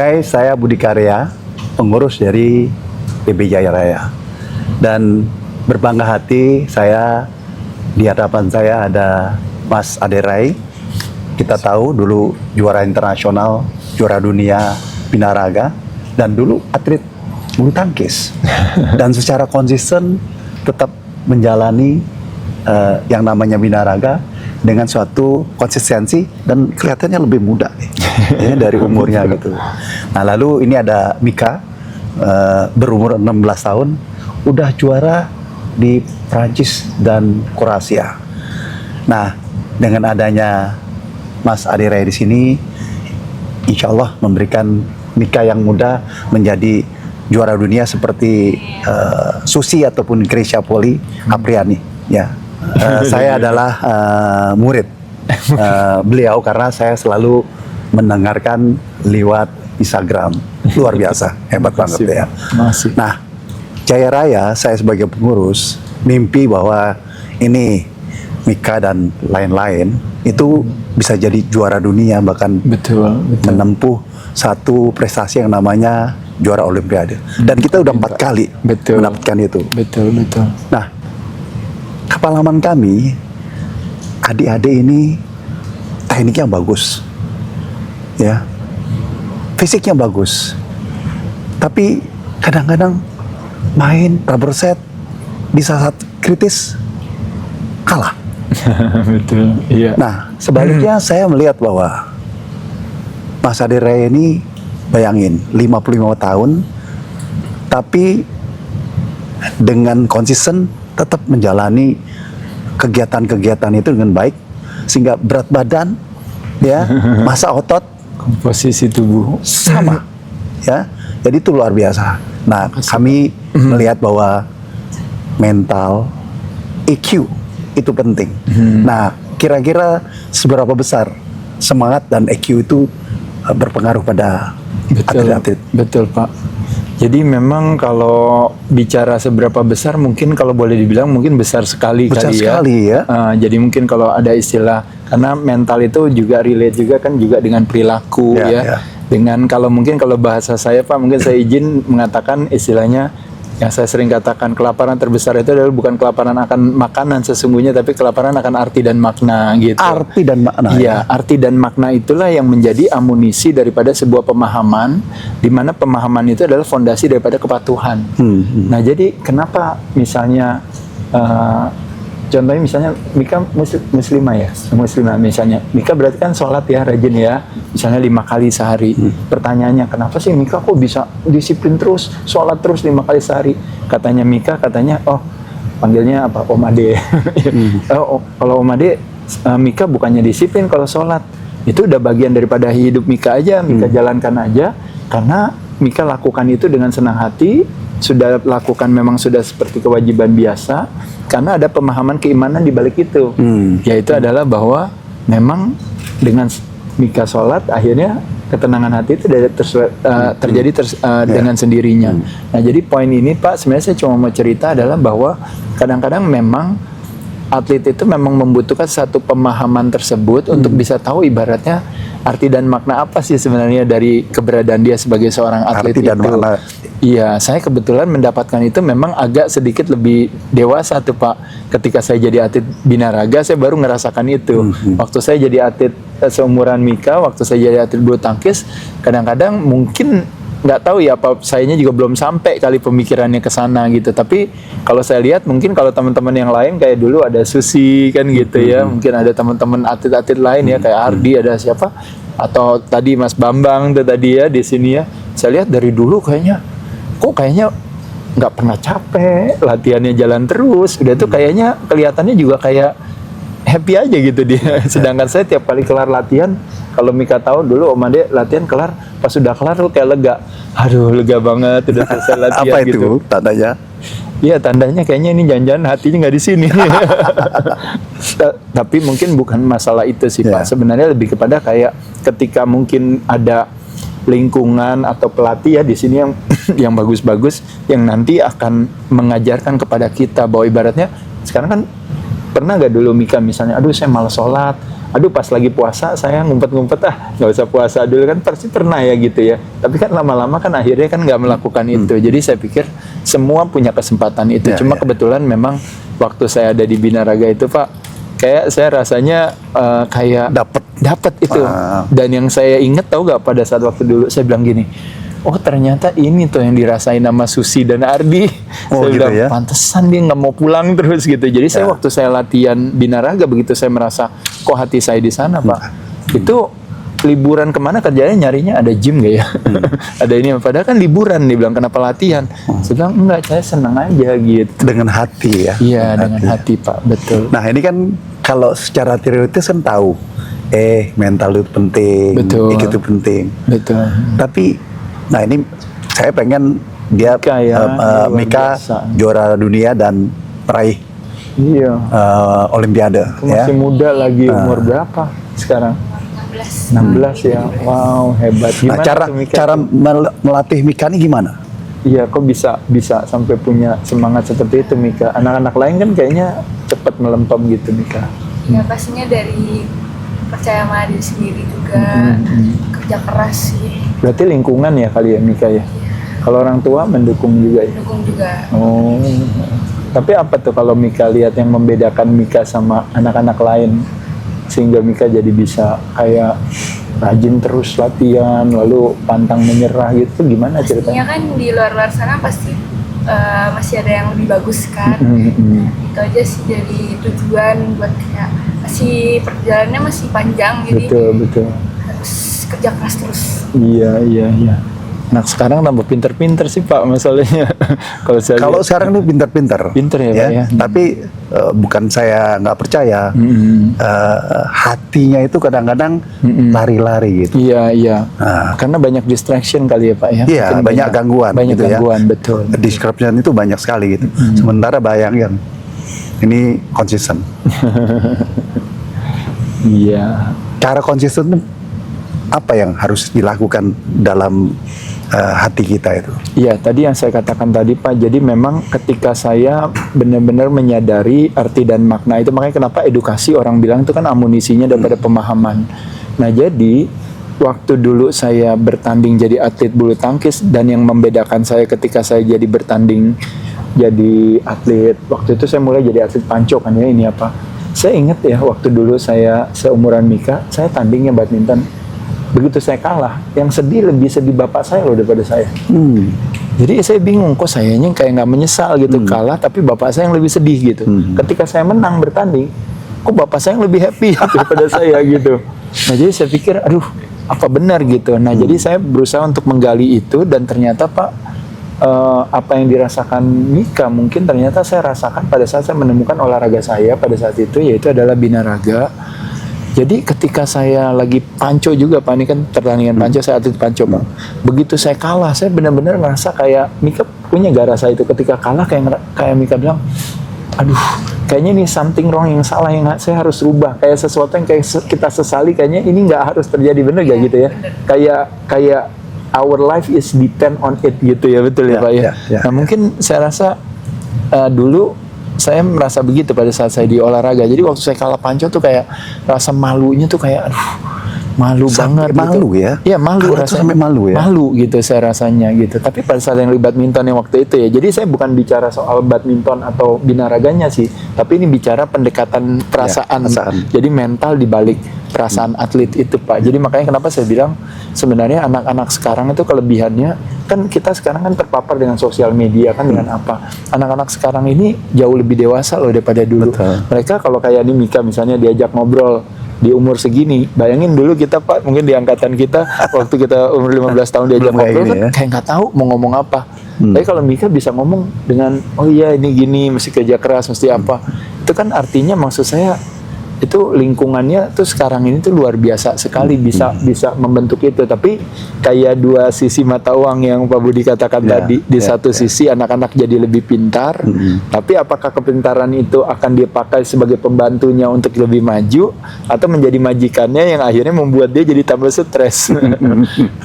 Saya Budi Karya, pengurus dari PB Jaya Raya. Dan berbangga hati saya, di hadapan saya ada Mas Aderai. Kita tahu dulu juara internasional, juara dunia binaraga, dan dulu atlet bulu tangkis. Dan secara konsisten tetap menjalani yang namanya binaraga dengan suatu konsistensi dan kelihatannya lebih muda ya, dari umurnya gitu. Nah lalu ini ada Mika berumur 16 tahun udah juara di Prancis dan Kroasia. Nah dengan adanya Mas Aderai di sini, insya Allah memberikan Mika yang muda menjadi juara dunia seperti Susi ataupun Gracia Poli Apriani ya. Saya adalah murid beliau karena saya selalu mendengarkan lewat Instagram. Luar biasa, hebat banget ya. Nah, Jaya Raya saya sebagai pengurus mimpi bahwa ini Mika dan lain-lain itu bisa jadi juara dunia, bahkan menempuh satu prestasi yang namanya juara Olimpiade. Dan kita udah 4 kali mendapatkan itu. Nah, kepalaman kami, adik-adik ini tekniknya bagus, ya, fisiknya bagus, tapi kadang-kadang main rubber set di saat kritis kalah. Iya. Nah, sebaliknya saya melihat bahwa Mas Aderai ini, bayangin 55 tahun, tapi dengan konsisten tetap menjalani kegiatan-kegiatan itu dengan baik, sehingga berat badan, ya, massa otot, komposisi tubuh sama, ya. Jadi itu luar biasa. Nah, kami melihat bahwa mental, EQ itu penting. Nah, kira-kira seberapa besar semangat dan EQ itu berpengaruh pada atlet-atlet? Betul, Pak. Jadi memang kalau bicara seberapa besar, mungkin kalau boleh dibilang mungkin besar sekali ya. Jadi mungkin kalau ada istilah, karena mental itu juga relate juga kan juga dengan perilaku ya. Dengan kalau bahasa saya Pak, mungkin saya izin mengatakan istilahnya yang saya sering katakan, kelaparan terbesar itu adalah bukan kelaparan akan makanan sesungguhnya, tapi kelaparan akan arti dan makna gitu. Arti dan makna. Iya, arti dan makna itulah yang menjadi amunisi daripada sebuah pemahaman, di mana pemahaman itu adalah fondasi daripada kepatuhan. Nah, jadi kenapa misalnya contohnya misalnya Mika muslimah misalnya. Mika berarti kan sholat ya, rajin ya, misalnya 5 kali sehari. Pertanyaannya, kenapa sih Mika kok bisa disiplin terus, sholat terus 5 kali sehari? Katanya Mika, panggilnya apa, Om Ade. Kalau Om Ade, Mika bukannya disiplin kalau sholat. Itu udah bagian daripada hidup Mika aja, Mika jalankan aja. Karena Mika lakukan itu dengan senang hati, sudah lakukan memang sudah seperti kewajiban biasa, karena ada pemahaman keimanan di balik itu, yaitu adalah bahwa memang dengan Mika sholat akhirnya ketenangan hati itu terjadi dengan sendirinya. Nah, jadi poin ini Pak, sebenarnya saya cuma mau cerita adalah bahwa kadang-kadang memang atlet itu memang membutuhkan satu pemahaman tersebut untuk bisa tahu ibaratnya arti dan makna apa sih sebenarnya dari keberadaan dia sebagai seorang atlet arti dan itu. Makna. Iya, saya kebetulan mendapatkan itu memang agak sedikit lebih dewasa tuh Pak. Ketika saya jadi atlet binaraga, saya baru ngerasakan itu. Waktu saya jadi atlet seumuran Mika, waktu saya jadi atlet bulu tangkis, kadang-kadang mungkin nggak tahu ya, apa sayanya juga belum sampai kali pemikirannya ke sana gitu. Tapi kalau saya lihat mungkin kalau teman-teman yang lain kayak dulu ada Susi kan gitu ya, mungkin ada teman-teman atlet-atlet lain ya kayak Ardi, ada siapa, atau tadi Mas Bambang tuh tadi ya di sini ya. Saya lihat dari dulu kayaknya nggak pernah capek, latihannya jalan terus, udah tuh kayaknya kelihatannya juga kayak happy aja gitu dia. Sedangkan saya tiap kali kelar latihan, kalau Mika tahu dulu Om Ade latihan kelar, pas sudah kelar tuh kayak lega. Aduh, lega banget udah selesai latihan. Apa itu gitu. tandanya? Iya, tandanya kayaknya ini jangan-jangan hatinya nggak di sini. Tapi mungkin bukan masalah itu sih Pak. Sebenarnya lebih kepada kayak ketika mungkin ada lingkungan atau pelatih ya di sini yang bagus-bagus, yang nanti akan mengajarkan kepada kita bahwa ibaratnya sekarang kan pernah gak dulu Mika misalnya, aduh saya malas sholat, aduh pas lagi puasa saya ngumpet-ngumpet, nggak usah puasa dulu, kan pasti pernah ya gitu ya. Tapi kan lama-lama kan akhirnya kan nggak melakukan itu. Jadi saya pikir semua punya kesempatan itu. Cuma kebetulan memang waktu saya ada di Binaraga itu Pak, kayak saya rasanya kayak dapat itu. Dan yang saya ingat, tahu gak, pada saat waktu dulu saya bilang gini, oh ternyata ini tuh yang dirasain sama Susi dan Ardi. Saya gitu bilang, ya? pantesan dia nggak mau pulang terus gitu. Jadi saya waktu saya latihan Binaraga, begitu saya merasa kok hati saya di sana Pak, itu liburan kemana kerjanya nyarinya ada gym gak ya? Ada ini, padahal kan liburan. Dia bilang kenapa latihan? Saya bilang enggak, saya senang aja gitu. Dengan hati ya. Iya, dengan hati Pak, betul. Nah ini kan kalau secara teoritis kan tahu, mental itu penting, Betul. itu penting. Betul. Tapi, nah ini saya pengen dia Mika ya, luar Mika biasa. juara dunia dan meraih Iya. Olimpiade. Masih muda lagi, umur berapa sekarang? 16 ya. Wow, hebat. Nah, Gimana cara tuh, Mika? cara melatih Mika ini gimana? Iya, kok bisa sampai punya semangat seperti itu Mika? Anak-anak lain kan kayaknya cepat melempem gitu Mika. Ya pastinya dari percaya sama diri sendiri juga, kerja keras sih, Berarti lingkungan ya kali ya Mika ya? Kalau orang tua mendukung juga ya? dukung juga. Oh. Tapi apa tuh kalau Mika lihat yang membedakan Mika sama anak-anak lain, sehingga Mika jadi bisa kayak rajin terus latihan, lalu pantang menyerah gitu, gimana Pastinya ceritanya? kan di luar-luar sana pasti masih ada yang lebih bagus kan. Itu aja sih jadi tujuan buat kayak masih perjalanannya masih panjang, jadi Betul. harus kerja keras terus. Iya. Anak sekarang tambah pinter-pinter sih Pak masalahnya. Kalau saya Kalau lihat. sekarang ini pinter-pinter. Pinter ya, Pak, ya. Tapi bukan saya nggak percaya. Hatinya itu kadang-kadang lari-lari gitu. Iya. Nah. Karena banyak distraction kali ya Pak ya. Iya, Mungkin banyak gangguan. Banyak gitu gangguan, ya. betul. Disruption itu banyak sekali gitu. Sementara bayangkan, ini konsisten. Iya. Cara konsisten itu apa yang harus dilakukan dalam hati kita itu? Iya, tadi yang saya katakan tadi Pak, jadi memang ketika saya benar-benar menyadari arti dan makna itu, makanya kenapa edukasi orang bilang itu kan amunisinya daripada pemahaman. Nah jadi, waktu dulu saya bertanding jadi atlet bulu tangkis, dan yang membedakan saya ketika saya jadi bertanding jadi atlet, waktu itu saya mulai jadi atlet panco kan ya, ini apa. Saya ingat ya, waktu dulu saya seumuran Mika, saya tandingnya badminton. Begitu saya kalah, yang sedih lebih sedih bapak saya loh daripada saya. Jadi saya bingung, kok sayanya kayak nggak menyesal gitu kalah, tapi bapak saya yang lebih sedih gitu. Ketika saya menang bertanding, kok bapak saya yang lebih happy daripada saya gitu. Nah jadi saya pikir, aduh apa benar gitu. Nah jadi saya berusaha untuk menggali itu, dan ternyata Pak, apa yang dirasakan Mika mungkin ternyata saya rasakan pada saat saya menemukan olahraga saya pada saat itu, yaitu adalah binaraga. Jadi ketika saya lagi panco juga Pak, ini kan pertandingan panco, saya atlet panco Pak. Begitu saya kalah, saya benar-benar ngerasa kayak Mika punya gak rasa itu ketika kalah, kayak Mika bilang, aduh kayaknya ini something wrong, yang salah, yang saya harus rubah, kayak sesuatu yang kayak kita sesali, kayaknya ini nggak harus terjadi, bener gak gitu ya? Kayak our life is depend on it gitu ya, betul ya Pak ya? Nah mungkin saya rasa dulu saya merasa begitu pada saat saya di olahraga. Jadi waktu saya kalah panco tuh kayak rasa malunya tuh kayak aduh, malu Sampai banget malu gitu. ya? Iya malu Kalah tuh rasanya. sampai malu ya? Malu gitu saya rasanya gitu. Tapi pada saat yang di badminton yang waktu itu ya. Jadi saya bukan bicara soal badminton atau binaraganya sih, tapi ini bicara pendekatan perasaan. perasaan. Jadi mental dibalik perasaan atlet itu Pak. Jadi makanya kenapa saya bilang sebenarnya anak-anak sekarang itu kelebihannya, kan kita sekarang kan terpapar dengan sosial media kan, dengan apa. Anak-anak sekarang ini jauh lebih dewasa loh daripada dulu. Betul. Mereka kalau kayak ini Mika misalnya diajak ngobrol di umur segini, bayangin dulu kita Pak, mungkin di angkatan kita waktu kita umur 15 tahun diajak Belum kayak ngobrol gini kan ya. kayak nggak tahu mau ngomong apa. Tapi kalau Mika bisa ngomong dengan oh iya ini gini, mesti kerja keras, mesti apa. Itu kan artinya maksud saya itu lingkungannya tuh sekarang ini tuh luar biasa sekali, bisa membentuk itu. Tapi kayak dua sisi mata uang yang Pak Budi katakan tadi, di satu sisi anak-anak jadi lebih pintar, tapi apakah kepintaran itu akan dipakai sebagai pembantunya untuk lebih maju, atau menjadi majikannya yang akhirnya membuat dia jadi tambah stres.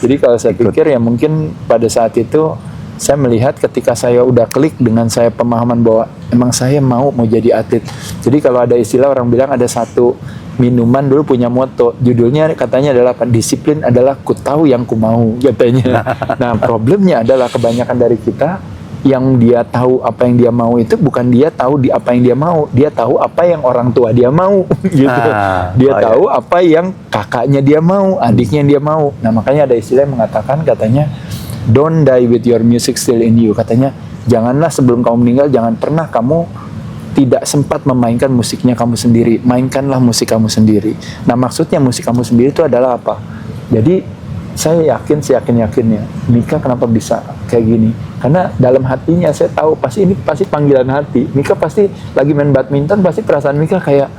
Jadi kalau saya pikir ya mungkin pada saat itu saya melihat ketika saya udah klik dengan saya pemahaman bahwa emang saya mau jadi atlet. Jadi kalau ada istilah orang bilang ada satu minuman dulu punya moto, judulnya katanya adalah apa? Disiplin adalah ku tahu yang ku mau katanya. Nah problemnya adalah kebanyakan dari kita yang dia tahu apa yang dia mau itu bukan dia tahu di apa yang dia mau, dia tahu apa yang orang tua dia mau gitu. Dia tahu apa yang kakaknya dia mau, adiknya dia mau. Nah makanya ada istilah yang mengatakan katanya don't die with your music still in you. Katanya janganlah sebelum kamu meninggal jangan pernah kamu tidak sempat memainkan musiknya kamu sendiri, mainkanlah musik kamu sendiri. Nah maksudnya musik kamu sendiri itu adalah apa? Jadi saya yakin, seyakin-yakinnya Mika kenapa bisa kayak gini, karena dalam hatinya saya tahu pasti ini pasti panggilan hati. Mika pasti lagi main badminton, pasti perasaan Mika kayak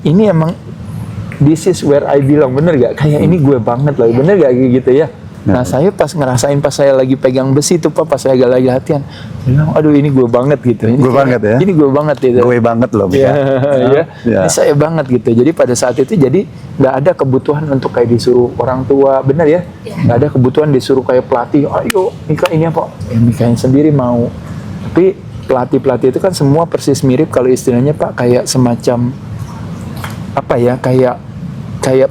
ini emang this is where I belong, bener gak? Kayak ini gue banget loh, bener gak gitu ya? Nah saya pas ngerasain pas saya lagi pegang besi itu Pak, pas saya lagi latihan, bilang aduh ini gue banget gitu. Ini Gue banget ya? Ini gue banget gitu. Gue banget loh Mika. Ya. Ini saya banget gitu. Jadi pada saat itu jadi nggak ada kebutuhan untuk kayak disuruh orang tua, benar ya? Nggak ada kebutuhan disuruh kayak pelatih, ayo Mika ini apa? Ya Mika yang sendiri mau. Tapi pelatih itu kan semua persis mirip kalau istilahnya Pak, kayak semacam apa ya, kayak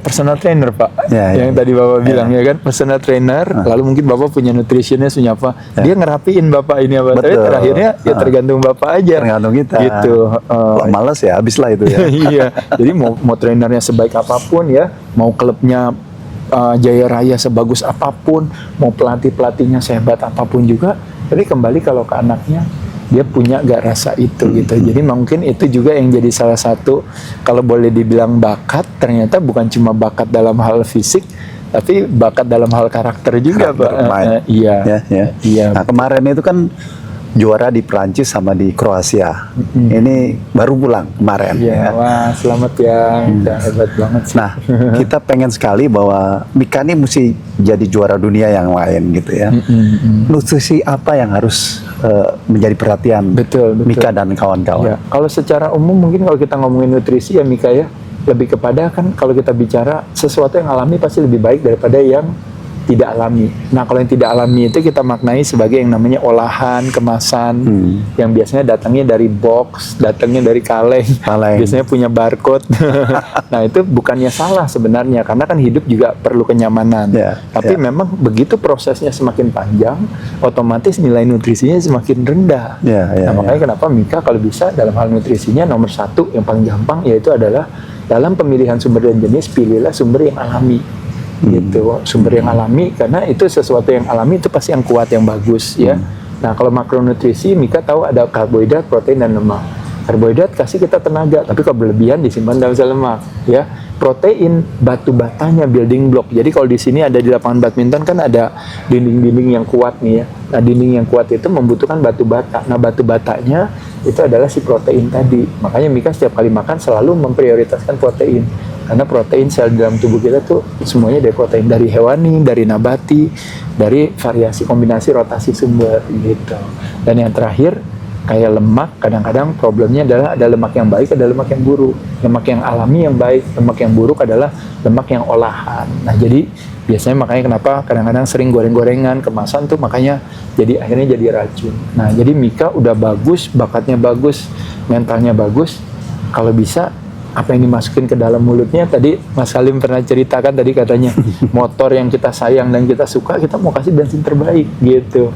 personal trainer Pak, yang tadi Bapak bilang ya kan, personal trainer, lalu mungkin Bapak punya nutritionnya punya apa, dia ngerapiin Bapak ini apa, tapi terakhirnya ya tergantung Bapak aja, tergantung kita gitu. Males ya, habis lah itu ya. Iya, jadi mau trainernya sebaik apapun ya, mau klubnya Jaya Raya sebagus apapun, mau pelatihnya sehebat apapun juga, tapi kembali kalau ke anaknya, dia punya gak rasa itu gitu. Jadi mungkin itu juga yang jadi salah satu, kalau boleh dibilang bakat, ternyata bukan cuma bakat dalam hal fisik, tapi bakat dalam hal karakter juga Pak. Iya. Nah kemarin itu kan juara di Perancis sama di Kroasia. Ini baru pulang kemarin. Iya, wah selamat ya, udah hebat banget sih. Nah, kita pengen sekali bahwa Mika ini mesti jadi juara dunia yang lain gitu ya. Nutrisi apa yang harus menjadi perhatian betul. Mika dan kawan-kawan? Ya, kalau secara umum mungkin kalau kita ngomongin nutrisi ya Mika ya, lebih kepada kan kalau kita bicara sesuatu yang alami pasti lebih baik daripada yang tidak alami. Nah kalau yang tidak alami itu kita maknai sebagai yang namanya olahan, kemasan, yang biasanya datangnya dari box, datangnya dari kaleng. Biasanya punya barcode. Nah itu bukannya salah sebenarnya, karena kan hidup juga perlu kenyamanan. Tapi memang begitu prosesnya semakin panjang, otomatis nilai nutrisinya semakin rendah. Nah makanya kenapa Mika kalau bisa dalam hal nutrisinya nomor satu yang paling gampang yaitu adalah dalam pemilihan sumber dan jenis, pilihlah sumber yang alami. Gitu, sumber yang alami, karena itu sesuatu yang alami itu pasti yang kuat, yang bagus ya. Nah kalau makronutrisi Mika tahu ada karbohidrat, protein dan lemak. Karbohidrat kasih kita tenaga, tapi kalau berlebihan disimpan dalam sel lemak ya. Protein batu batanya, building block. Jadi kalau di sini ada di lapangan badminton kan ada dinding-dinding yang kuat nih ya. Nah dinding yang kuat itu membutuhkan batu bata. Nah batu batanya itu adalah si protein tadi. Makanya Mika setiap kali makan selalu memprioritaskan protein. Karena protein sel dalam tubuh kita tuh semuanya dari protein, dari hewani, dari nabati, dari variasi kombinasi rotasi sumber gitu. Dan yang terakhir kayak lemak, kadang-kadang problemnya adalah ada lemak yang baik, ada lemak yang buruk. Lemak yang alami yang baik, lemak yang buruk adalah lemak yang olahan. Nah jadi biasanya makanya kenapa kadang-kadang sering goreng-gorengan, kemasan tuh makanya jadi akhirnya jadi racun. Nah jadi Mika udah bagus, bakatnya bagus, mentalnya bagus, kalau bisa apa yang dimasukin ke dalam mulutnya, tadi Mas Salim pernah ceritakan tadi katanya motor yang kita sayang dan kita suka, kita mau kasih bensin terbaik gitu.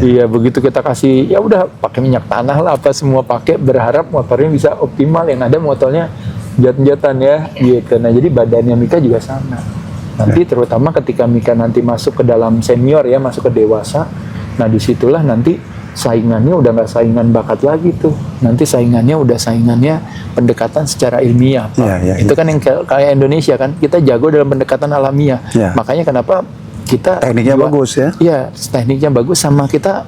Iya begitu kita kasih ya udah pakai minyak tanah lah apa semua pakai, berharap motornya bisa optimal, yang ada motornya jat-jatan ya gitu. Nah jadi badannya Mika juga sama. Nanti terutama ketika Mika nanti masuk ke dalam senior ya, masuk ke dewasa, nah disitulah nanti saingannya udah nggak saingan bakat lagi tuh, nanti saingannya udah saingannya pendekatan secara ilmiah Pak. Itu kan yang kayak Indonesia kan, kita jago dalam pendekatan alamiah. Makanya kenapa kita tekniknya bagus ya? Iya, tekniknya bagus, sama kita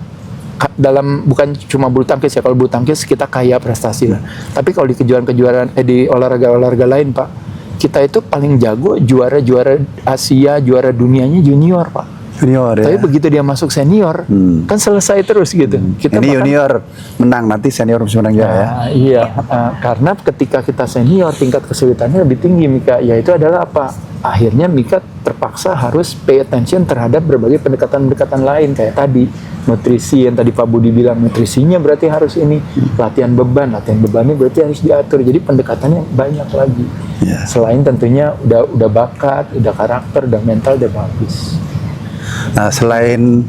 dalam bukan cuma bulu tangkis ya, kalau bulu tangkis kita kaya prestasi lah. Tapi kalau di kejuaraan di olahraga lain Pak, kita itu paling jago juara Asia, juara dunianya junior Pak. Junior ya. Tapi begitu dia masuk senior, kan selesai terus gitu. Kita Ini bahkan- junior menang, nanti senior bisa menang juga ya. Iya, karena ketika kita senior tingkat kesulitannya lebih tinggi Mika, yaitu adalah apa? Akhirnya Mika terpaksa harus pay attention terhadap berbagai pendekatan-pendekatan lain kayak tadi nutrisi yang tadi Pak Budi bilang, nutrisinya berarti harus ini, latihan bebannya berarti harus diatur. Jadi pendekatannya banyak lagi. Iya. Selain tentunya udah bakat, udah karakter, udah mental, udah bagus. Nah, selain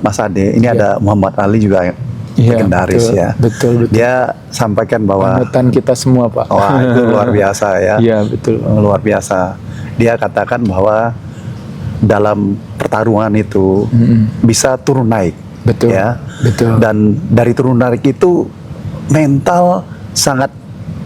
Mas Ade, ini ada Muhammad Ali juga yang Iya, legendaris betul, ya. betul. Dia sampaikan bahwa Panutan kita semua Pak. wah, itu luar biasa ya. Iya betul. Luar biasa. Dia katakan bahwa dalam pertarungan itu bisa turun naik. Betul, Ya. betul. Dan dari turun naik itu mental sangat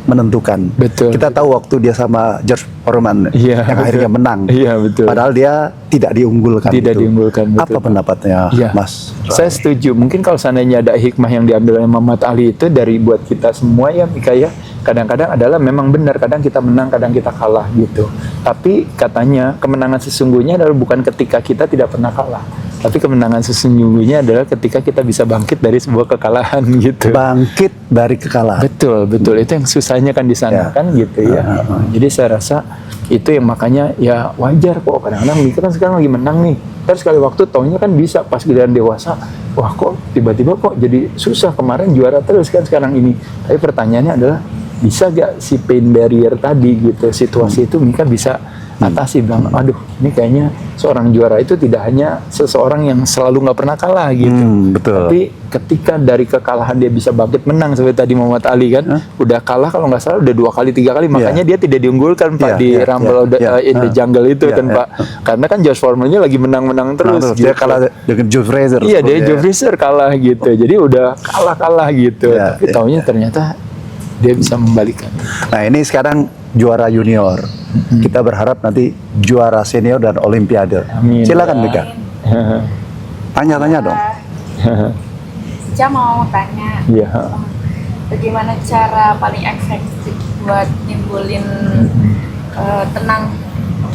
menentukan. Betul. Kita tahu waktu dia sama George Foreman Iya, yang betul. akhirnya menang. Iya, betul. Padahal dia tidak diunggulkan. Tidak gitu. diunggulkan, betul, Apa Pak. pendapatnya, Iya, Mas? saya setuju. Mungkin kalau seandainya ada hikmah yang diambil oleh Muhammad Ali itu dari buat kita semua ya Mika ya, kadang-kadang adalah memang benar, kadang kita menang, kadang kita kalah gitu. Tapi katanya kemenangan sesungguhnya adalah bukan ketika kita tidak pernah kalah, tapi kemenangan sesungguhnya adalah ketika kita bisa bangkit dari sebuah kekalahan gitu. Bangkit dari kekalahan. Betul, betul. Itu yang susahnya kan di sana Ya. kan gitu ya. Jadi saya rasa itu yang makanya ya wajar kok kadang-kadang Mika kan sekarang lagi menang nih. Terus sekali waktu taunya kan bisa pas giliran dewasa, wah kok tiba-tiba kok jadi susah, kemarin juara terus kan sekarang ini. Tapi pertanyaannya adalah bisa gak si pain barrier tadi gitu, situasi itu Mika bisa atasi, bilang aduh ini kayaknya seorang juara itu tidak hanya seseorang yang selalu nggak pernah kalah gitu. Betul. Tapi ketika dari kekalahan dia bisa bangkit menang seperti tadi Muhammad Ali kan, udah kalah kalau nggak salah udah 2 kali 3 kali, makanya dia tidak diunggulkan Pak Iya, di iya, Rumble iya, in the Jungle itu iya, kan iya. Pak, karena kan Josh Foreman-nya lagi menang-menang terus. Dia gitu. kalah dengan Joe Frazier. Iya, dia seperti Joe ya. Frazier kalah gitu, jadi udah kalah gitu. Iya, Tapi iya, taunya ternyata dia bisa membalikan. Nah, ini sekarang juara junior. Kita berharap nanti juara senior dan olimpiade. Amin. Silakan Mika. Tanya-tanya dong. Ica mau tanya, Iya. bagaimana cara paling efektif buat nimbulin tenang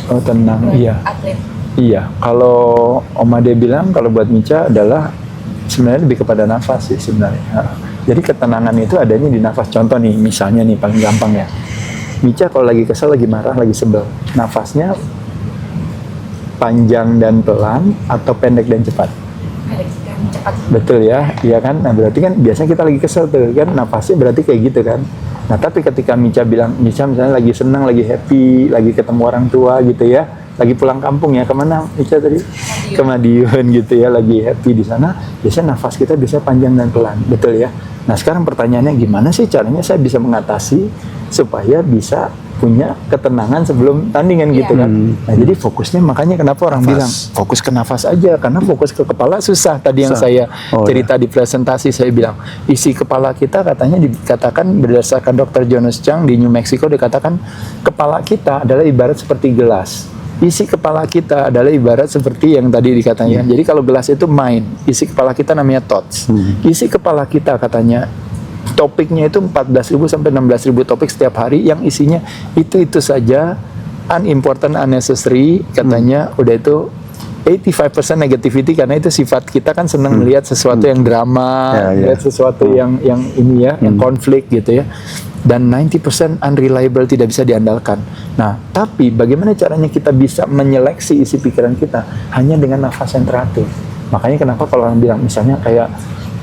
Oh tenang, buat iya. atlet? Iya, kalau Om Ade bilang kalau buat Mica adalah sebenarnya lebih kepada nafas sih sebenarnya. Jadi ketenangan itu adanya di nafas. Contoh nih, misalnya nih paling gampang ya. Mica kalau lagi kesel, lagi marah, lagi sebel, nafasnya panjang dan pelan atau pendek dan cepat? Pendek dan cepat. Betul ya, iya kan? Nah berarti kan biasanya kita lagi kesel tuh kan, nafasnya berarti kayak gitu kan. Nah tapi ketika Mica bilang, Mica misalnya lagi senang, lagi happy, lagi ketemu orang tua gitu ya, lagi pulang kampung ya, kemana Mica tadi? Ke Madiun gitu ya, lagi happy di sana, biasanya nafas kita bisa panjang dan pelan, betul ya. Nah sekarang pertanyaannya gimana sih caranya saya bisa mengatasi supaya bisa punya ketenangan sebelum tandingan gitu kan. Nah jadi fokusnya, makanya kenapa orang bilang fokus ke nafas aja, karena fokus ke kepala susah. Tadi yang saya cerita di presentasi, saya bilang isi kepala kita katanya dikatakan berdasarkan Dr. Jonas Chang di New Mexico, dikatakan kepala kita adalah ibarat seperti gelas. Isi kepala kita adalah ibarat seperti yang tadi dikatakan. Jadi kalau gelas itu mind, isi kepala kita namanya thoughts. Isi kepala kita katanya topiknya itu 14.000 sampai 16.000 topik setiap hari, yang isinya itu saja, unimportant, unnecessary, katanya udah itu 85% negativity, karena itu sifat kita kan senang melihat sesuatu yang drama, melihat sesuatu yang ini ya, yang konflik gitu ya. Dan 90% unreliable, tidak bisa diandalkan. Nah, tapi bagaimana caranya kita bisa menyeleksi isi pikiran kita? Hanya dengan nafas yang teratur. Makanya kenapa kalau orang bilang misalnya kayak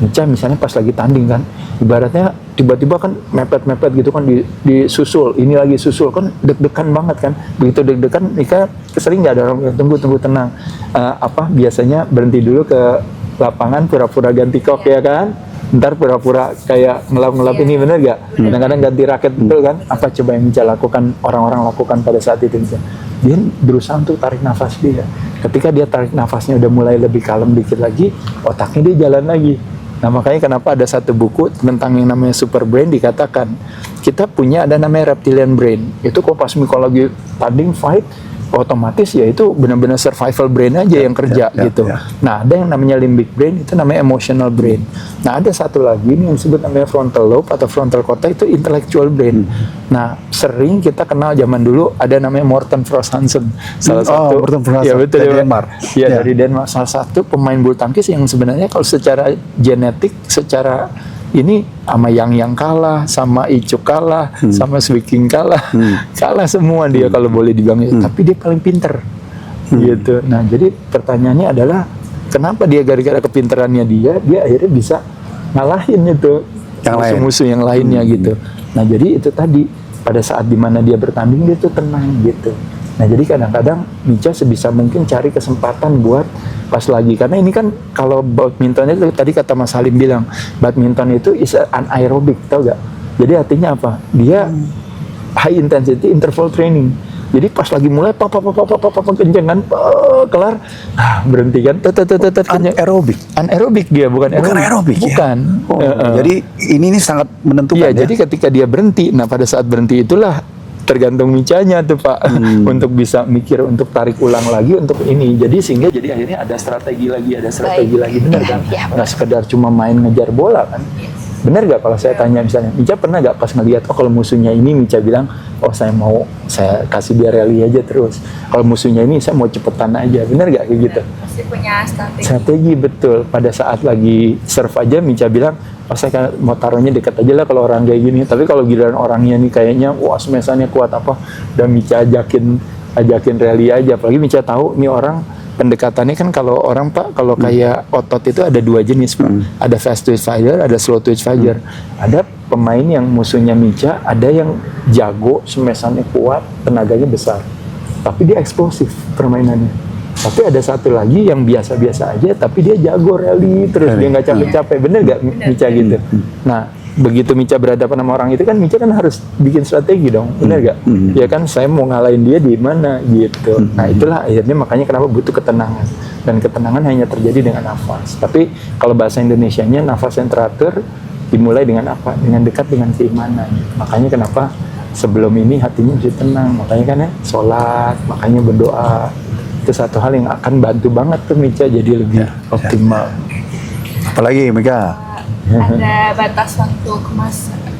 Mica misalnya pas lagi tanding kan, ibaratnya tiba-tiba kan mepet-mepet gitu kan, disusul, ini lagi susul kan, deg-degan banget kan. Begitu deg-degan, Mica sering nggak ada orang tunggu tenang. Biasanya berhenti dulu ke lapangan, pura-pura ganti kok ya kan. Ntar pura-pura kayak ngelap-ngelap ini, bener gak? Kadang-kadang ganti raket, betul kan? Apa coba yang Mica lakukan, orang-orang lakukan pada saat itu Mica? Dia berusaha untuk tarik nafas dia. Ketika dia tarik nafasnya udah mulai lebih kalem dikit lagi, otaknya dia jalan lagi. Nah makanya kenapa ada satu buku tentang yang namanya super brain, dikatakan kita punya ada namanya reptilian brain. Itu kok pas Mika lagi tanding fight, otomatis ya itu benar-benar survival brain aja yang kerja gitu. Nah, ada yang namanya limbic brain, itu namanya emotional brain. Nah, ada satu lagi nih yang disebut namanya frontal lobe atau frontal cortex, itu intellectual brain. Nah, sering kita kenal zaman dulu ada namanya Morten Frost Hansen, salah satu. Morten Frost Ya betul, dari Denmark. Ya, dari Denmark, salah satu pemain bulu tangkis yang sebenarnya kalau secara genetik, secara ini sama yang kalah, sama Icuk kalah, sama Swiking kalah, kalah semua dia kalau boleh dibilang. Tapi dia paling pinter, gitu. Nah, jadi pertanyaannya adalah kenapa dia gara-gara kepinterannya dia akhirnya bisa ngalahin itu musuh-musuh yang lainnya gitu. Nah, jadi itu tadi pada saat dimana dia bertanding dia tuh tenang gitu. Nah, jadi kadang-kadang Micha sebisa mungkin cari kesempatan buat pas lagi, karena ini kan kalau badminton itu tadi kata Mas Halim bilang, badminton itu is anaerobik, tau gak? Jadi artinya apa? Dia high intensity interval training. Jadi pas lagi mulai kenceng kan, kelar, berhenti kan, anaerobik dia, bukan aerobik, bukan. Jadi ini sangat menentukan. Iya, jadi ketika dia berhenti, nah pada saat berhenti itulah tergantung Michanya tuh Pak, untuk bisa mikir untuk tarik ulang lagi untuk ini. Jadi sehingga jadi akhirnya ada strategi lagi, benar kan? Nggak sekedar cuma main ngejar bola kan? Benar gak kalau saya tanya misalnya, Micha pernah gak pas ngeliat, oh kalau musuhnya ini, Micha bilang, oh saya kasih dia rally aja terus. Kalau musuhnya ini saya mau cepetan aja, benar gak kayak gitu? Pasti punya strategi. Strategi, betul. Pada saat lagi serve aja, Micha bilang, oh saya mau taruhnya dekat aja lah kalau orang kayak gini. Tapi kalau giliran orangnya nih kayaknya, wah smesannya kuat apa, dan Micha ajakin rally aja. Apalagi Micha tahu nih orang pendekatannya kan, kalau orang Pak, kalau kayak otot itu ada dua jenis Pak. Ada fast twitch fighter, ada slow twitch fighter. Ada pemain yang musuhnya Micha, ada yang jago, smesannya kuat, tenaganya besar. Tapi dia eksplosif permainannya. Tapi ada satu lagi yang biasa-biasa aja, tapi dia jago rally terus, dia nggak capek-capek. Bener gak Micha gitu? Nah, begitu Micha berhadapan sama orang itu kan, Micha kan harus bikin strategi dong, bener gak? Ya kan, saya mau ngalahin dia di mana gitu. Nah, itulah akhirnya makanya kenapa butuh ketenangan. Dan ketenangan hanya terjadi dengan nafas. Tapi kalau bahasa Indonesianya, nafas yang teratur dimulai dengan apa? Dengan dekat dengan keimanan. Makanya kenapa sebelum ini hatinya mesti tenang. Makanya kan ya, sholat, makanya berdoa. Itu satu hal yang akan bantu banget tuh Micha jadi lebih optimal. Apalagi Mika? Ada batas waktu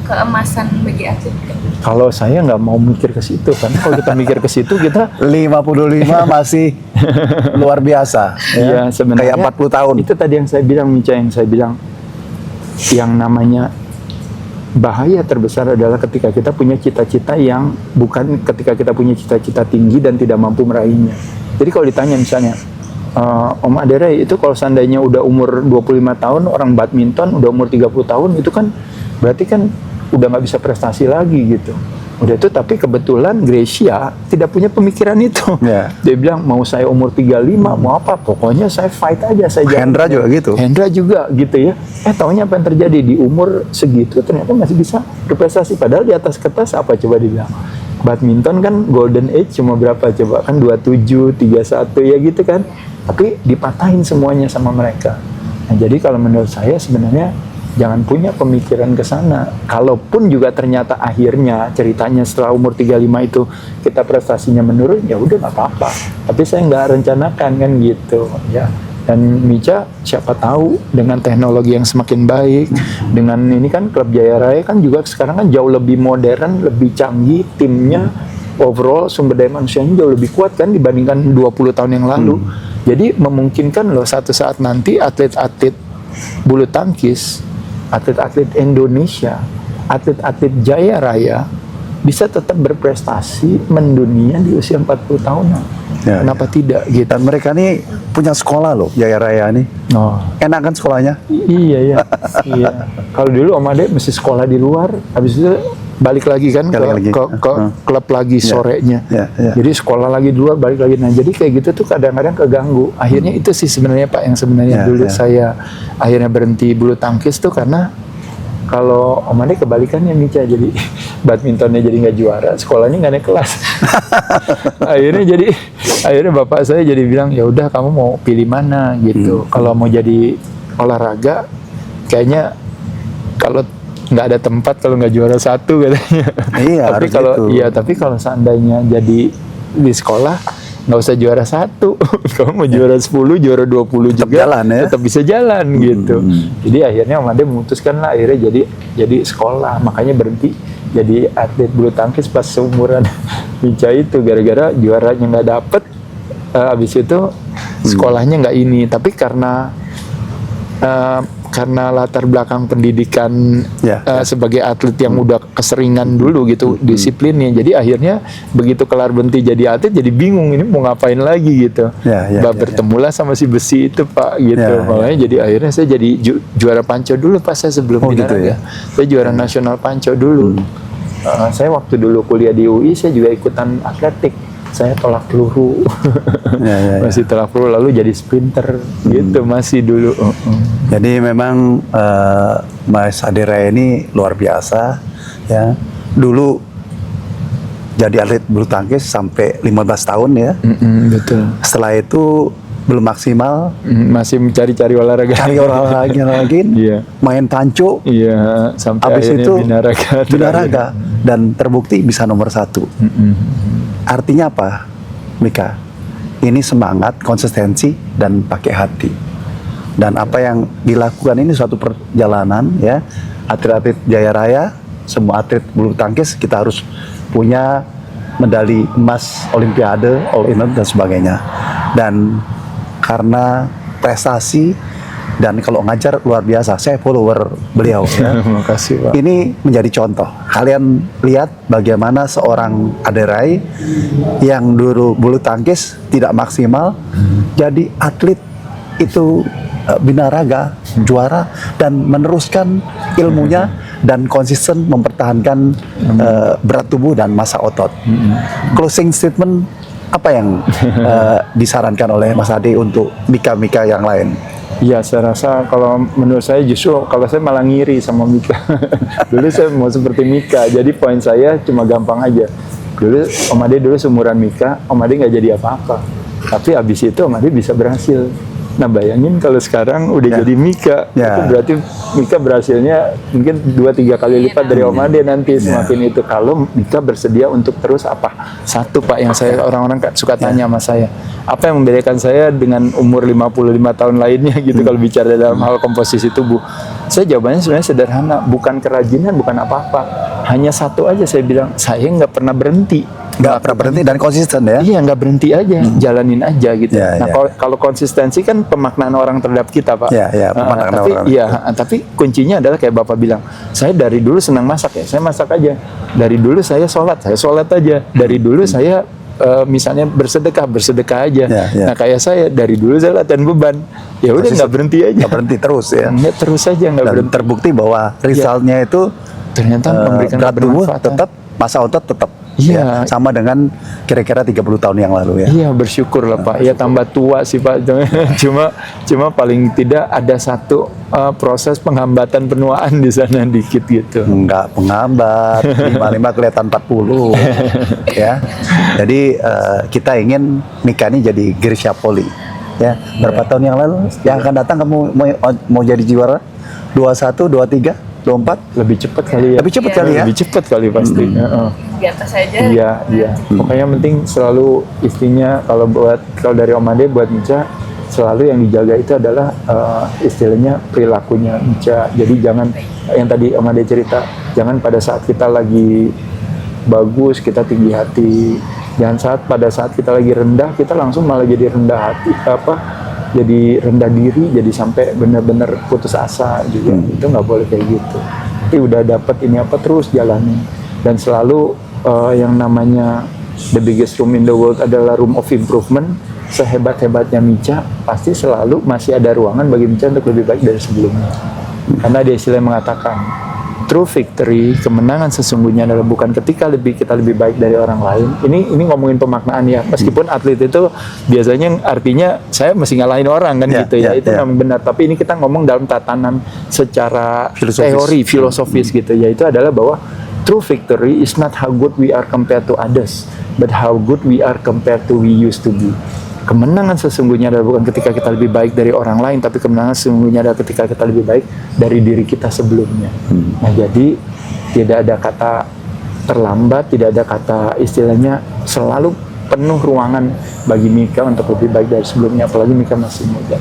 keemasan bagi atlet? Kalau saya nggak mau mikir ke situ, karena kalau kita mikir ke situ kita 55 masih luar biasa. ya sebenarnya kayak 40 tahun. Itu tadi yang saya bilang, Micha, yang saya bilang yang namanya bahaya terbesar adalah ketika kita punya cita-cita yang bukan, ketika kita punya cita-cita tinggi dan tidak mampu meraihnya. Jadi kalau ditanya misalnya, Om Adere itu kalau seandainya udah umur 25 tahun, orang badminton udah umur 30 tahun, itu kan berarti kan udah nggak bisa prestasi lagi gitu. Udah itu, tapi kebetulan Gracia tidak punya pemikiran itu. Dia bilang, mau saya umur 35, mau apa, pokoknya saya fight aja. Hendra juga gitu. Hendra juga gitu ya. Taunya apa yang terjadi di umur segitu ternyata masih bisa berprestasi. Padahal di atas kertas apa coba dibilang. Badminton kan golden age cuma berapa coba, kan 27, 31 ya gitu kan. Tapi dipatahin semuanya sama mereka. Nah, jadi kalau menurut saya sebenarnya jangan punya pemikiran ke sana. Kalaupun juga ternyata akhirnya ceritanya setelah umur 35 itu kita prestasinya menurun, ya udah nggak apa-apa. Tapi saya nggak rencanakan kan gitu ya. Dan Micha siapa tahu dengan teknologi yang semakin baik, dengan ini kan klub Jaya Raya kan juga sekarang kan jauh lebih modern, lebih canggih, timnya overall sumber daya manusianya jauh lebih kuat kan dibandingkan 20 tahun yang lalu. Jadi memungkinkan loh satu saat nanti atlet-atlet bulu tangkis, atlet-atlet Indonesia, atlet-atlet Jaya Raya bisa tetap berprestasi mendunia di usia 40 tahunan. Kenapa tidak gitu? Dan mereka nih punya sekolah loh, Jaya Raya nih. Enak kan sekolahnya? Iya. Kalau dulu Om Ade mesti sekolah di luar, habis itu balik lagi kan ke klub lagi sorenya. Jadi sekolah lagi di luar, balik lagi. Nah, jadi kayak gitu tuh kadang-kadang keganggu. Akhirnya itu sih sebenarnya Pak yang sebenarnya dulu saya akhirnya berhenti bulu tangkis tuh karena kalau Om Ade kebalikannya Micha, jadi badmintonnya jadi nggak juara, sekolahnya nggak naik kelas. akhirnya bapak saya jadi bilang, ya udah kamu mau pilih mana gitu. Kalau mau jadi olahraga, kayaknya kalau nggak ada tempat kalau nggak juara satu katanya. Iya. Tapi kalau seandainya jadi di sekolah, nggak usah juara 1. Kamu mau juara 10, juara 20 Tetap juga jalan ya. tetap bisa jalan gitu. Jadi akhirnya Om Ade memutuskan lah akhirnya jadi sekolah, makanya berhenti jadi atlet bulu tangkis pas seumuran Mica itu gara-gara juaranya nggak dapet. Habis itu sekolahnya nggak ini, tapi karena latar belakang pendidikan sebagai atlet yang udah keseringan dulu gitu disiplinnya, jadi akhirnya begitu kelar berhenti jadi atlet jadi bingung ini mau ngapain lagi gitu. Bertemulah sama si besi itu Pak gitu, makanya jadi akhirnya saya jadi juara panco dulu Pak, saya sebelum gitu ya? Saya juara nasional panco dulu. Saya waktu dulu kuliah di UI saya juga ikutan atletik. Saya tolak peluru, masih tolak peluru, lalu jadi sprinter gitu masih dulu. Jadi memang Mas Ade Rai ini luar biasa ya. Dulu jadi atlet bulu tangkis sampai 15 tahun ya. Betul. Setelah itu belum maksimal, masih mencari-cari olahraga. cari olahraga lagi, main panco. Iya, sampai habis akhirnya itu binaraga dan terbukti bisa nomor 1. Artinya apa, Mika? Ini semangat, konsistensi, dan pakai hati. Dan apa yang dilakukan ini suatu perjalanan ya. Atlet-atlet Jaya Raya, semua atlet bulu tangkis kita harus punya medali emas Olimpiade, All England dan sebagainya. Dan karena prestasi dan kalau ngajar luar biasa, saya follower beliau. Ya. Makasih Pak. Ini menjadi contoh. Kalian lihat bagaimana seorang Ade Rai yang dulu bulu tangkis tidak maksimal, jadi atlet itu binaraga, juara dan meneruskan ilmunya dan konsisten mempertahankan berat tubuh dan massa otot. Closing statement apa yang disarankan oleh Mas Ade untuk Mika-Mika yang lain? Iya, saya rasa kalau menurut saya justru kalau saya malah ngiri sama Mika. Dulu saya mau seperti Mika, jadi poin saya cuma gampang aja. Dulu Om Ade dulu seumuran Mika, Om Ade nggak jadi apa-apa. Tapi abis itu Om Ade bisa berhasil. Nah bayangin kalau sekarang udah jadi Mika, itu berarti Mika berhasilnya mungkin 2-3 kali lipat dari Om Ade nanti semakin itu. Kalau Mika bersedia untuk terus apa? Satu Pak yang saya orang-orang suka tanya sama saya, apa yang membedakan saya dengan umur 55 tahun lainnya gitu kalau bicara dalam hal komposisi tubuh. Saya jawabannya sebenarnya sederhana, bukan kerajinan, bukan apa-apa. Hanya satu aja saya bilang, saya nggak pernah berhenti. Nggak pernah berhenti dan konsisten ya? Iya, nggak berhenti aja, jalanin aja gitu. Kalau konsistensi kan pemaknaan orang terhadap kita Pak. Pemaknaan orang. Tapi kuncinya adalah kayak Bapak bilang, saya dari dulu senang masak ya, saya masak aja. Dari dulu saya sholat aja. Dari dulu saya misalnya bersedekah aja. Nah kayak saya dari dulu saya latihan beban, ya udah nggak berhenti aja. Nggak berhenti terus ya? Terus aja nggak berhenti. Terbukti bahwa resultnya itu ternyata memberikan berat tubuh tetap, massa otot tetap. Iya, sama dengan kira-kira 30 tahun yang lalu ya. Iya, bersyukur lah Pak. Ya tambah tua sih Pak. Cuma paling tidak ada satu proses penghambatan penuaan di sana dikit gitu. Enggak penghambat, 55 kelihatan 40 ya. Jadi kita ingin Mika ini jadi Grisha Poli ya. Berapa tahun yang lalu? Yang akan datang kamu mau jadi juara? 21, 23? 24 lebih cepat kali ya. Lebih cepat kali ya. Lebih cepat kali pasti. Di atas aja. Iya. Pokoknya penting selalu istrinya kalau dari Om Ade buat Mica selalu yang dijaga itu adalah istilahnya perilakunya Mica. Jadi jangan yang tadi Om Ade cerita, jangan pada saat kita lagi bagus kita tinggi hati. Jangan pada saat kita lagi rendah kita langsung malah jadi rendah hati jadi rendah diri, jadi sampai benar-benar putus asa juga. Itu nggak boleh kayak gitu. Tapi udah dapat ini apa terus jalanin. Dan selalu yang namanya the biggest room in the world adalah room of improvement. Sehebat-hebatnya Mica, pasti selalu masih ada ruangan bagi Mica untuk lebih baik dari sebelumnya. Karena dia istilahnya mengatakan, true victory, kemenangan sesungguhnya adalah bukan ketika kita lebih baik dari orang lain. Ini ngomongin pemaknaan ya. Meskipun atlet itu biasanya artinya saya mesti ngalahin orang kan gitu ya. Itu memang benar. Tapi ini kita ngomong dalam tatanan secara teori filosofis gitu. Yaitu adalah bahwa true victory is not how good we are compared to others, but how good we are compared to we used to be. Kemenangan sesungguhnya adalah bukan ketika kita lebih baik dari orang lain, tapi kemenangan sesungguhnya adalah ketika kita lebih baik dari diri kita sebelumnya. Nah, jadi tidak ada kata terlambat, tidak ada kata istilahnya selalu penuh ruangan bagi Mika untuk lebih baik dari sebelumnya, apalagi Mika masih muda.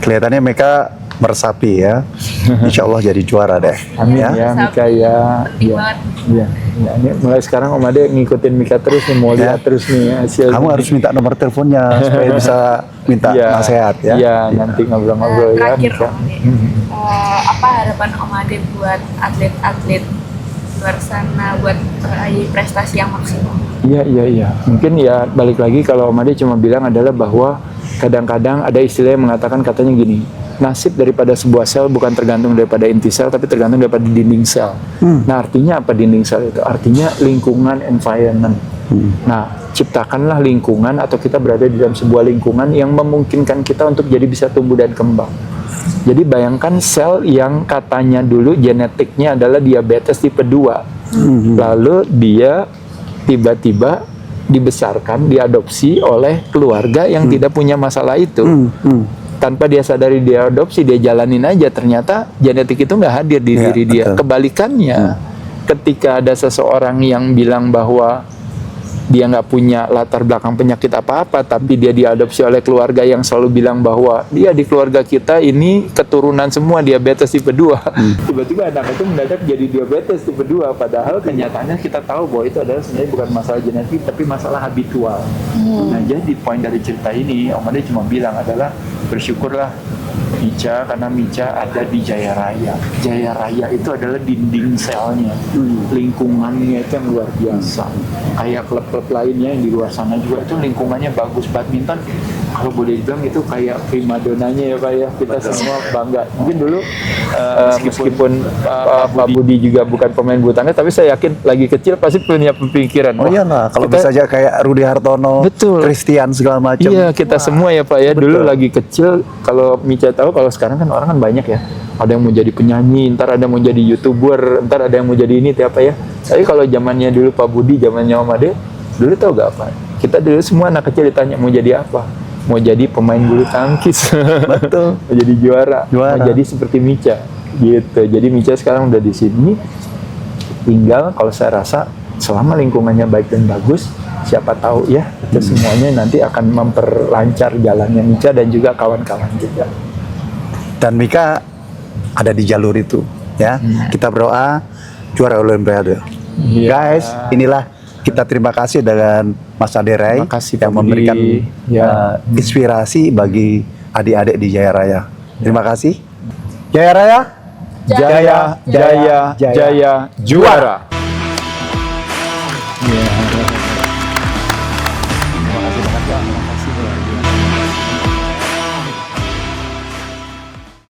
Kelihatannya mereka meresapi ya. Insya Allah jadi juara deh. Amin ya, Mika ya. Penting banget. Iya. Ya, ini mulai sekarang Om Ade ngikutin Mika terus nih, mau lihat terus nih hasil. Kamu harus minta nomor teleponnya supaya bisa minta nasihat ya. Iya, nanti ngobrol-ngobrol ya Terakhir Mika. Om Ade, apa harapan Om Ade buat atlet-atlet luar sana buat meraih prestasi yang maksimal? Iya. Mungkin ya balik lagi kalau Om Ade cuma bilang adalah bahwa kadang-kadang ada istilah yang mengatakan katanya gini, nasib daripada sebuah sel bukan tergantung daripada inti sel, tapi tergantung daripada dinding sel. Nah, artinya apa dinding sel itu? Artinya lingkungan, environment. Nah, ciptakanlah lingkungan atau kita berada di dalam sebuah lingkungan yang memungkinkan kita untuk jadi bisa tumbuh dan kembang. Jadi bayangkan sel yang katanya dulu genetiknya adalah diabetes tipe 2. Lalu dia tiba-tiba dibesarkan, diadopsi oleh keluarga yang tidak punya masalah itu. Tanpa dia sadari dia adopsi, dia jalanin aja, ternyata genetik itu nggak hadir di diri dia. Betul. Kebalikannya, ketika ada seseorang yang bilang bahwa dia nggak punya latar belakang penyakit apa-apa, tapi dia diadopsi oleh keluarga yang selalu bilang bahwa dia di keluarga kita ini keturunan semua diabetes tipe 2. Tiba-tiba anak itu mendadak jadi diabetes tipe 2, padahal kenyataannya kita tahu bahwa itu adalah sebenarnya bukan masalah genetik, tapi masalah habitual. Nah, jadi poin dari cerita ini, Om Ade cuma bilang adalah bersyukurlah Mica, karena Mica ada di Jaya Raya. Jaya Raya itu adalah dinding selnya, lingkungannya itu yang luar biasa. Kayak klub-klub lainnya yang di luar sana juga itu lingkungannya bagus. Badminton kalau boleh dibilang itu kayak primadonanya ya Pak ya. Kita semua bangga. Mungkin dulu meskipun Pak Budi juga bukan pemain bulu tangkis, tapi saya yakin lagi kecil pasti punya pemikiran. Oh iya lah, kalau bisa aja kayak Rudy Hartono, Betul. Christian segala macam. Iya, kita semua ya Pak ya. Dulu lagi kecil, kalau Mica tahu, kalau sekarang kan orang kan banyak ya. Ada yang mau jadi penyanyi, ntar ada yang mau jadi YouTuber, ntar ada yang mau jadi ini, apa ya. Tapi kalau zamannya dulu Pak Budi, zamannya Om Ade, dulu tahu gak apa? Kita dulu semua anak kecil ditanya mau jadi apa? Mau jadi pemain bulu tangkis. Betul. Mau jadi juara. Mau jadi seperti Mica. Gitu. Jadi Mica sekarang udah di sini. Tinggal kalau saya rasa selama lingkungannya baik dan bagus, siapa tahu ya, itu semuanya nanti akan memperlancar jalannya Mica dan juga kawan-kawan juga. Dan Mika ada di jalur itu ya. Kita berdoa juara Olimpiade. Guys, inilah kita terima kasih dengan Mas Aderai yang memberikan inspirasi bagi adik-adik di Jaya Raya. Terima kasih. Jaya Raya, Jaya, jaya, jaya, juara.